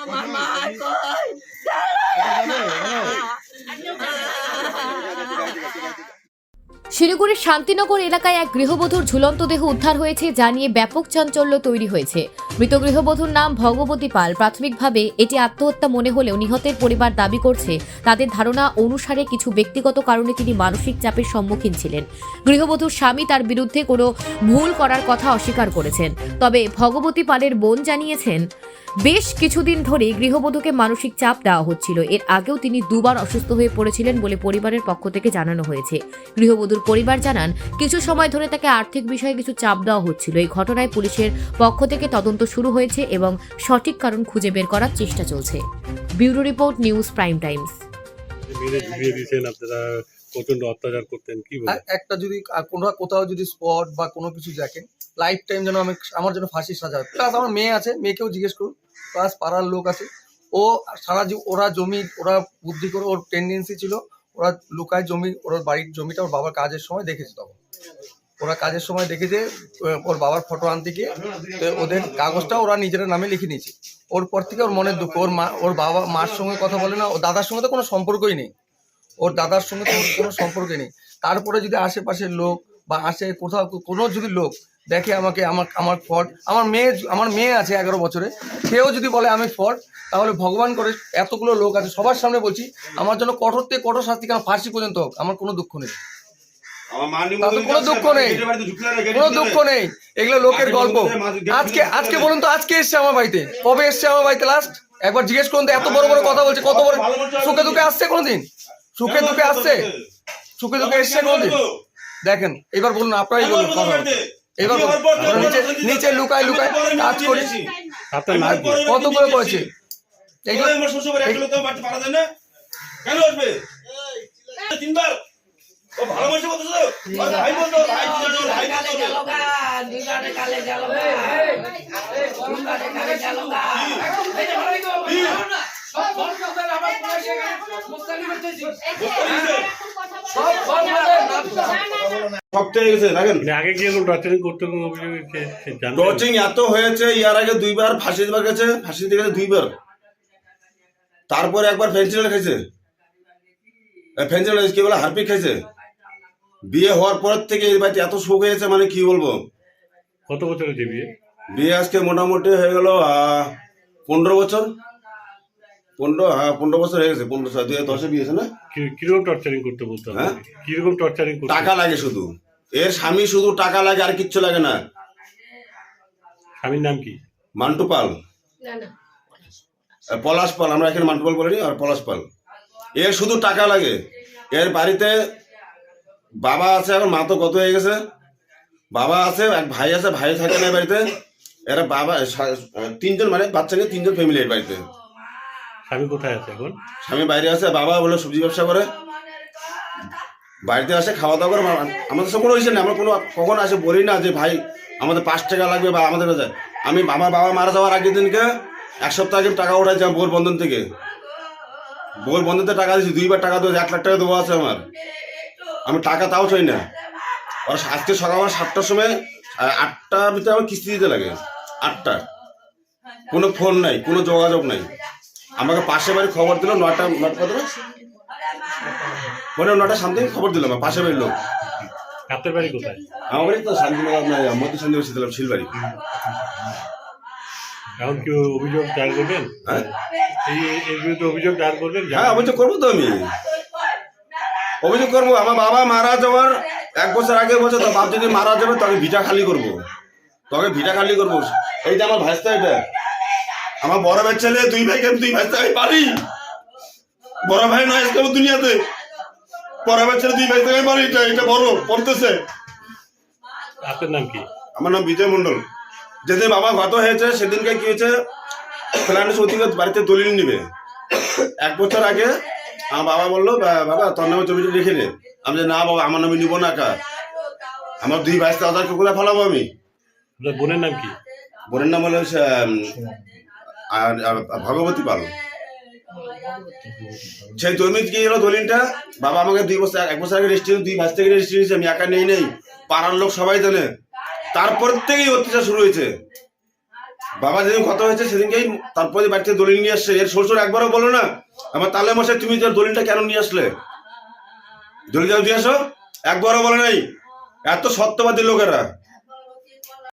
আমার মা কই শিলিগুড়ির শান্তিনগর এলাকায় এক গৃহবধূর ঝুলন্ত দেহ উদ্ধার হয়েছে, জানিয়ে ব্যাপক চাঞ্চল্য তৈরি হয়েছে। মৃত গৃহবধূর নাম ভগবতী পাল। প্রাথমিকভাবে এটি আত্মহত্যা মনে হলেও নিহতের পরিবার দাবি করছে তাদের ধারণা অনুসারে কিছু ব্যক্তিগত কারণে তিনি মানসিক চাপের সম্মুখীন ছিলেন। গৃহবধূর স্বামী তার বিরুদ্ধে কোনো ভুল করার কথা অস্বীকার করেছেন। তবে ভগবতী পালের বোন জানিয়েছেন, বেশ কিছুদিন ধরে গৃহবধূকে মানসিক চাপ দেওয়া হচ্ছিল। এর আগেও তিনি দুবার অসুস্থ হয়ে পড়েছিলেন বলে পরিবারের পক্ষ থেকে জানানো হয়েছে। গৃহবধূর পরিবার জানান, কিছু সময় ধরে তাকে আর্থিক বিষয়ে কিছু চাপ দেওয়া হচ্ছিল। এই ঘটনায় পুলিশের পক্ষ থেকে তদন্ত শুরু হয়েছে এবং সঠিক কারণ খুঁজে বের করার চেষ্টা চলছে। Bureau report, news prime Times. প্রচন্ড অত্যাচার করতেন, কি বলেন? একটা যদি কোথাও যদি স্পট বা কোনো কিছু দেখেন, লাইফ টাইম যেন আমার জন্য ফাঁসি সাজা হয়। প্লাস আমার মেয়ে আছে, মেয়েকেও জিজ্ঞেস করুন, প্লাস পাড়ার লোক আছে। ও সারা ওরা বুদ্ধি করে, ওর টেন্ডেন্সি ছিল ওরা লুকায় জমি, ওর বাড়ির জমিটা ওর বাবার কাজের সময় দেখেছে। তখন ওরা কাজের সময় দেখেছে ওর বাবার ফটো আনতে গিয়ে ওদের কাগজটা ওরা নিজের নামে লিখে নিয়েছে। ওর পর থেকে ওর মনের দুঃখ, ওর বাবা মার সঙ্গে কথা বলে না, ওর দাদার সঙ্গে তো কোনো সম্পর্কই নেই, ওর দাদার সঙ্গে তো কোনো সম্পর্কই নেই। তারপরে যদি আশেপাশের লোক বা কোথাও কোনো যদি লোক দেখে আমাকে, আমার ফল্ট, আমার মেয়ে আছে 11 বছরে, সেও যদি বলে আমি ফল্ট, তাহলে ভগবান করে এতগুলো লোক আছে সবার সামনে বলছি, আমার জন্য কঠোর থেকে কঠোর শাস্তি, কেন ফাঁসি পর্যন্ত হোক, আমার কোনো দুঃখ নেই, কোনো দুঃখ নেই, কোনো দুঃখ নেই। এগুলো লোকের গল্প। আজকে বলুন তো, আজকে এসছে আমার বাড়িতে, কবে এসছে আমার বাড়িতে লাস্ট? একবার জিজ্ঞেস করুন তো। এত বড় বড় কথা বলছে, কত বড় সুখে দুঃখে আসছে কোনোদিন? সুখে দুঃখে আসছে, সুখে দুঃখে এসছে কোনোদিন? দেখেন, এবার বলুন, আপনারাই বলুন কথা। এবার নিচে লুকায় কাজ করে কত করে করেছে। আগে কি টর্চারিং করতে টর্চারিং এত হয়েছে, ইয়ার আগে 2বার ফাঁসি দেওয়া গেছে, ফাঁসি দিয়ে গেছে 2বার। তারপরে একবার ফেন্সিডিল খাইছে, ফেন্সিডিল কি বলে হারপিক খাইছে। বিয়ে হওয়ার পর থেকে এই বাড়িতে এত শোক হয়েছে, মানে কি বলবো। কত বছর হয়েছে বিয়ে? বিয়ে আজকে মোটামুটি হয়ে গেল 15 বছর। 15 বছর হয়ে গেছে। 2010-এ বিয়ে হয়েছে না? কিরকম টর্চারিং করতে বলতে? হ্যাঁ, কিরকম টর্চারিং করতে? টাকা লাগে শুধু, এর স্বামী শুধু টাকা লাগে, আর কিচ্ছু লাগে না। স্বামীর নাম কি? মান্টু পাল, পলাশ পাল, আমরা এখানে মান্টু পাল বলিনি, আর পলাশ পাল। এর শুধু টাকা লাগে। এর বাড়িতে বাবা আছে, এখন মা তো কত হয়ে গেছে। বাবা আছে, এক ভাই আছে, ভাই থাকে না বাড়িতে। এরা বাবা 3জন, মানে বাচ্চা নিয়ে 3জন ফ্যামিলি এর বাড়িতে। স্বামী কোথায় আছে এখন? স্বামী বাইরে আছে। বাবা বলে সবজি ব্যবসা করে, বাড়িতে আসে খাওয়া দাওয়া করে। আমাদের সঙ্গে কোনো হয়েছে না, আমরা কোনো কখন আসে বলি না যে ভাই আমাদের 5 টাকা লাগবে বা আমাদের কাছে। আমি আমার বাবা মারা যাওয়ার আগের দিনকে 1 সপ্তাহ আগে টাকা উঠাইছি বোর বন্ধন থেকে। বোর বন্ধন থেকে টাকা দিয়েছি, 2বার টাকা দেবো, 1 লাখ টাকা দেবো আছে আমার। আমি টাকা তাও চাই না। ওরা আজকে সকাল 7টার সময় 8টার ভিতরে আমার কিস্তি দিতে লাগে। 8টা, কোনো ফোন নাই, কোনো যোগাযোগ নাই। আমাকে পাশে বাড়ি খবর দিল 9টা সামথিং খবর দিল আমার পাশে বাড়ির লোক। আপনার বাড়ি কোথায়? আমার বাড়ি তো শান্তিনগর, মধ্যে শান্তি বসেছিলাম, শিলবাড়ি। এখন কি অভিযোগ দায়ের করবেন? এর বিরুদ্ধে অভিযোগ দায়ের করবেন? হ্যাঁ, অভিযোগ করবো তো, আমি অভিযোগ করবো। আমার বাবা মারা যাওয়ার 1 বছর আগে বলছে, তো বাপ যদি মারা যাবে তবে ভিটা খালি করবো, এই যে আমার ভাইস্তা, এটা আমার বড় ভাই ছেলে। 2 ভাইকে 2 ভাইস্তা আমি পারি, বড় ভাই নয় আজকে দুনিয়াতে। বড় ভাই ছেলে 2 ভাইস্তা আমি পারি, এটা বড় পড়তেছে। আপনার নাম কি? আমার নাম বিজয় মন্ডল। যেদিন বাবা গত হয়েছে সেদিনকে কি হয়েছে, ফ্ল্যান্ড সৌদিকে বাড়িতে দলিল নিবে। 1 বছর আগে আমার বাবা বললো, বাবা তোর নামে জমিটা লিখে নে। আমি না বাবা, আমার নামে নিবো না। আমার 2 ভাইস্তা, ওদেরকে কোথায় ফেলাবো আমি? বোনের নাম কি? বোনের নাম হলো ভগবতী পাল। সেই জমি কি হলো, দলিলটা বাবা আমাকে 1 বছর আগে রেজিস্ট্রি, 2 ভাইস থেকে রেজিস্ট্রি হয়েছে। আমি একা নেই, পাড়ার লোক সবাই জানে। তারপর থেকেই অত্যাচার শুরু হয়েছে। বাবা যেদিন কথা হয়েছে সেদিনকেই তারপরে বাড়ি থেকে দলিল নিয়ে আসছে। এর শ্বশুর একবারও বলো না আমার তালে মশাই তুমি যে দলিলটা কেন নিয়ে আসলে, দলিল দিয়ে আসো, একবারও বলে নাই। এত সত্যবাদী লোকেরা।